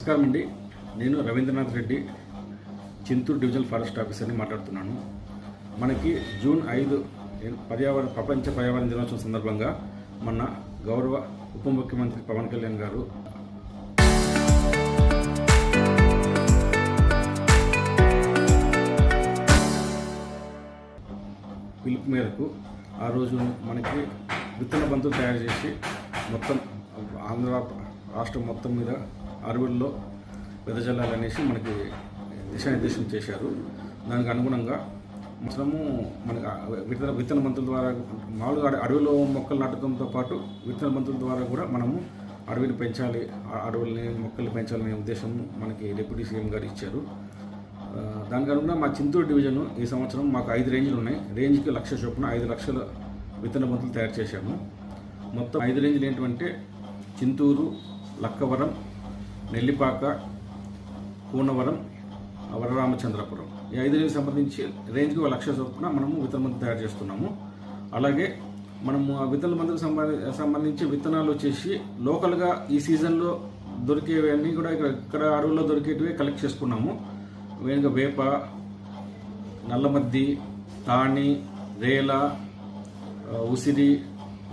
నమస్కారం అండి. నేను రవీంద్రనాథ్ రెడ్డి, చింతూరు డివిజనల్ ఫారెస్ట్ ఆఫీసర్ని మాట్లాడుతున్నాను. మనకి జూన్ 5 ప్రపంచ పర్యావరణ దినోత్సవం సందర్భంగా మన గౌరవ ఉప ముఖ్యమంత్రి పవన్ కళ్యాణ్ గారు పిలుపు మేరకు ఆ రోజు మనకి విత్తన బంతులు తయారు చేసి మొత్తం ఆంధ్ర రాష్ట్రం మొత్తం మీద అడవుల్లో వెదజల్లాలనేసి మనకి దిశానిర్దేశం చేశారు. దానికి అనుగుణంగా మనము మనకి విత్తన బంతుల ద్వారా మామూలుగా అడవిలో మొక్కలు నాటడంతో పాటు విత్తన బంతుల ద్వారా కూడా మనము అడవిని పెంచాలి, అడవుల్ని మొక్కలు పెంచాలనే ఉద్దేశం మనకి డిప్యూటీ సీఎం గారు ఇచ్చారు. దానికి అనుగుణంగా మా చింతూరు డివిజన్ ఈ సంవత్సరం మాకు 5 రేంజ్లు ఉన్నాయి. రేంజ్కి 1,00,000 చొప్పున 5 లక్షల విత్తన బంతులు తయారు చేశాము. మొత్తం 5 రేంజ్లు ఏంటంటే చింతూరు, లక్కవరం, నెల్లిపాక, కూనవరం, వరరామచంద్రపురం. ఈ 5 రేంజ్కి సంబంధించి రేంజ్కి 1,00,000 చొప్పున మనము విత్తన బంతులు తయారు చేస్తున్నాము. అలాగే మనము ఆ విత్తన బంతులకు సంబంధించి విత్తనాలు వచ్చేసి లోకల్గా ఈ సీజన్లో దొరికేవన్నీ కూడా ఇక్కడ అడవుల్లో దొరికేటివే కలెక్ట్ చేసుకున్నాము. వేనుక వేప, నల్లమద్ది, తాణి, రేల, ఉసిరి,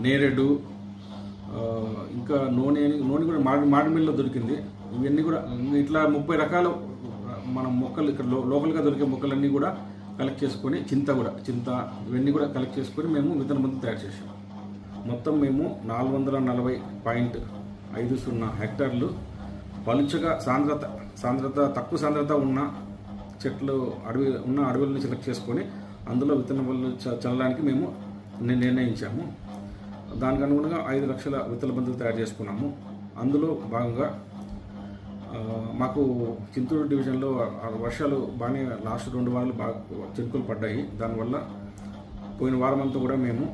నేరేడు, ఇంకా నూనె కూడా మాడిమిల్లో దొరికింది. ఇవన్నీ కూడా ఇట్లా 30 రకాల మన మొక్కలు ఇక్కడ లోకల్గా దొరికే మొక్కలన్నీ కూడా కలెక్ట్ చేసుకొని చింత ఇవన్నీ కూడా కలెక్ట్ చేసుకొని మేము విత్తన బంతులు తయారు చేసాం. మొత్తం మేము 440.50 హెక్టార్లు పలుచగా తక్కువ సాంద్రత ఉన్న చెట్లు అడవులను సెలెక్ట్ చేసుకొని అందులో విత్తన బంతులు చల్లడానికి మేము నిర్ణయించాము. దానికి అనుగుణంగా 5 లక్షల విత్తన బంతులు తయారు చేసుకున్నాము. అందులో భాగంగా మాకు చింతూరు డివిజన్లో వర్షాలు బాగానే లాస్ట్ 2 వారాలు బాగా చినుకులు పడ్డాయి. దానివల్ల పోయిన వారం అంతా కూడా మేము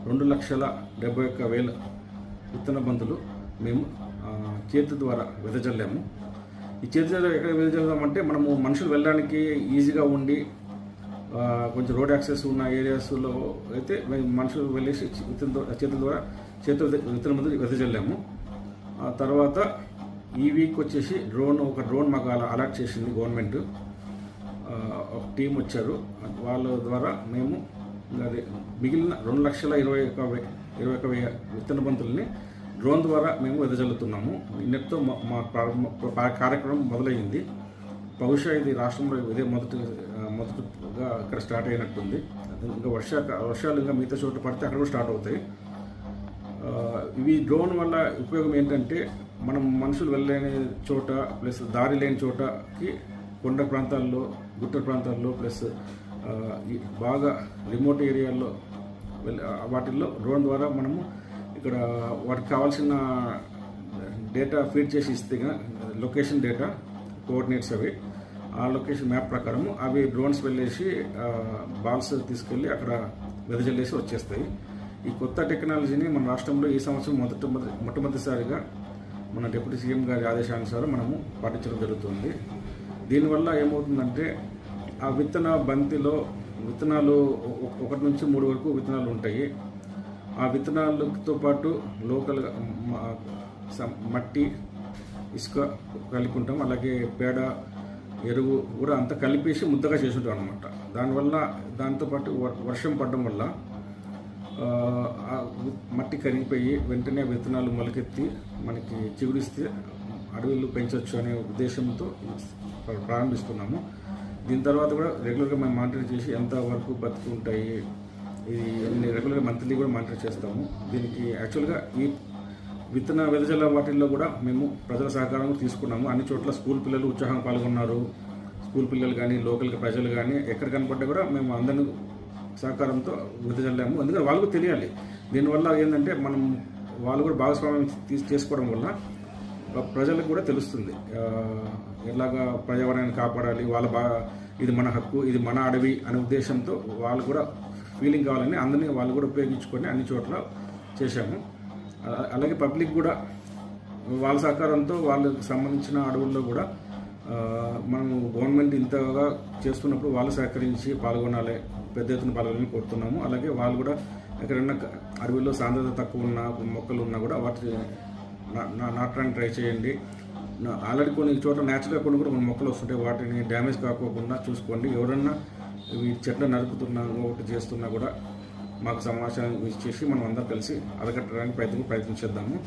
2,71,000 విత్తన బంతులు మేము చేతి ద్వారా వెదజల్లాము. ఈ చేతి ద్వారా ఎక్కడ వెదజల్లామంటే మనము మనుషులు వెళ్ళడానికి ఈజీగా ఉండి కొంచెం రోడ్ యాక్సెస్ ఉన్న ఏరియాస్లో అయితే మనుషులు వెళ్ళేసి విత్తన బంతులు వెదజల్లాము. ఆ తర్వాత ఈ వీక్ వచ్చేసి ఒక డ్రోన్ మాకు అలాట్ చేసింది గవర్నమెంట్. ఒక టీం వచ్చారు, వాళ్ళ ద్వారా మేము మిగిలిన 2,21,000 విత్తన బంతుల్ని డ్రోన్ ద్వారా మేము వెదజల్లుతున్నాము. నిన్నటితో మా కార్యక్రమం మొదలైంది. బహుశా ఇది రాష్ట్రంలో ఇదే మొదటగా ఇక్కడ స్టార్ట్ అయినట్టుంది. ఇంకా వర్షాలు ఇంకా మిగతా చోట్ల పడితే అక్కడ కూడా స్టార్ట్ అవుతాయి. ఇవి డ్రోన్ వల్ల ఉపయోగం ఏంటంటే మనం మనుషులు వెళ్ళలేని చోట ప్లస్ దారి లేని చోటకి కొండ ప్రాంతాల్లో, గుట్ట ప్రాంతాల్లో ప్లస్ బాగా రిమోట్ ఏరియాల్లో వాటిల్లో డ్రోన్ ద్వారా మనము ఇక్కడ వాటికి కావాల్సిన డేటా ఫీడ్ చేసి ఇస్తే లొకేషన్ డేటా కోఆర్డినేట్స్ అవి ఆ లొకేషన్ మ్యాప్ ప్రకారము అవి డ్రోన్స్ వెళ్ళేసి బాల్స్ తీసుకెళ్ళి అక్కడ వెదజల్లేసి వచ్చేస్తాయి. ఈ కొత్త టెక్నాలజీని మన రాష్ట్రంలో ఈ సంవత్సరం మొట్టమొదటిసారిగా మన డిప్యూటీ సీఎం గారి ఆదేశానుసారం మనము పాటించడం జరుగుతుంది. దీనివల్ల ఏమవుతుందంటే ఆ విత్తన బంతిలో విత్తనాలు 1 నుంచి 3 వరకు విత్తనాలు ఉంటాయి. ఆ విత్తనాలతో పాటు లోకల్గా మట్టి, ఇసుక కలిపి ఉంటాం. అలాగే పేడ, ఎరువు కూడా అంతా కలిపేసి ముద్దగా చేసి ఉంటాం అన్నమాట. దాంతోపాటు వర్షం పడడం వల్ల మట్టి కరిగిపోయి వెంటనే విత్తనాలు మొలకెత్తి మనకి చిగురిస్తే అడవులు పెంచవచ్చు అనే ఉద్దేశంతో ప్రారంభిస్తున్నాము. దీని తర్వాత కూడా రెగ్యులర్గా మేము మానిటర్ చేసి ఎంత వరకు బతుకుంటాయి ఇది రెగ్యులర్గా మంత్లీ కూడా మానిటర్ చేస్తాము. దీనికి యాక్చువల్గా ఈ విత్తన వెదజల్ల వాటిల్లో కూడా మేము ప్రజల సహకారం తీసుకున్నాము. అన్ని చోట్ల స్కూల్ పిల్లలు ఉత్సాహంగా పాల్గొన్నారు. స్కూల్ పిల్లలు కానీ లోకల్గా ప్రజలు కానీ ఎక్కడ కనపడ్డా కూడా మేము అందరినీ సహకారంతో వెదజల్లాము. ఎందుకంటే వాళ్ళకు తెలియాలి. దీనివల్ల ఏంటంటే వాళ్ళు కూడా భాగస్వామ్యం చేసుకోవడం వల్ల ప్రజలకు కూడా తెలుస్తుంది ఎలాగా పర్యావరణాన్ని కాపాడాలి, ఇది మన హక్కు, ఇది మన అడవి అనే ఉద్దేశంతో వాళ్ళు కూడా ఫీలింగ్ కావాలని అందరినీ వాళ్ళు కూడా ఉపయోగించుకొని అన్ని చోట్ల చేశాము. అలాగే పబ్లిక్ కూడా వాళ్ళ సహకారంతో వాళ్ళకి సంబంధించిన అడవుల్లో కూడా మనము గవర్నమెంట్ ఇంతగా చేస్తున్నప్పుడు వాళ్ళు సహకరించి పాల్గొనాలి, పెద్ద ఎత్తున పాల్గొనాలని కోరుతున్నాము. అలాగే వాళ్ళు కూడా ఎక్కడైనా అడవిలో సాంద్రత తక్కువ ఉన్న మొక్కలు ఉన్నా కూడా వాటిని నాటడానికి ట్రై చేయండి. ఆల్రెడీ కొన్ని చోట్ల న్యాచురల్గా కొన్ని కూడా కొన్ని మొక్కలు వస్తుంటాయి, వాటిని డ్యామేజ్ కాకోకుండా చూసుకోండి. ఎవరన్నా ఈ చెట్లు నరుకుతున్నా ఒకటి చేస్తున్నా కూడా మాకు సమాచారం ఇచ్చేసి మనం అందరం కలిసి అరకట్టడానికి ప్రయత్నించేద్దాము.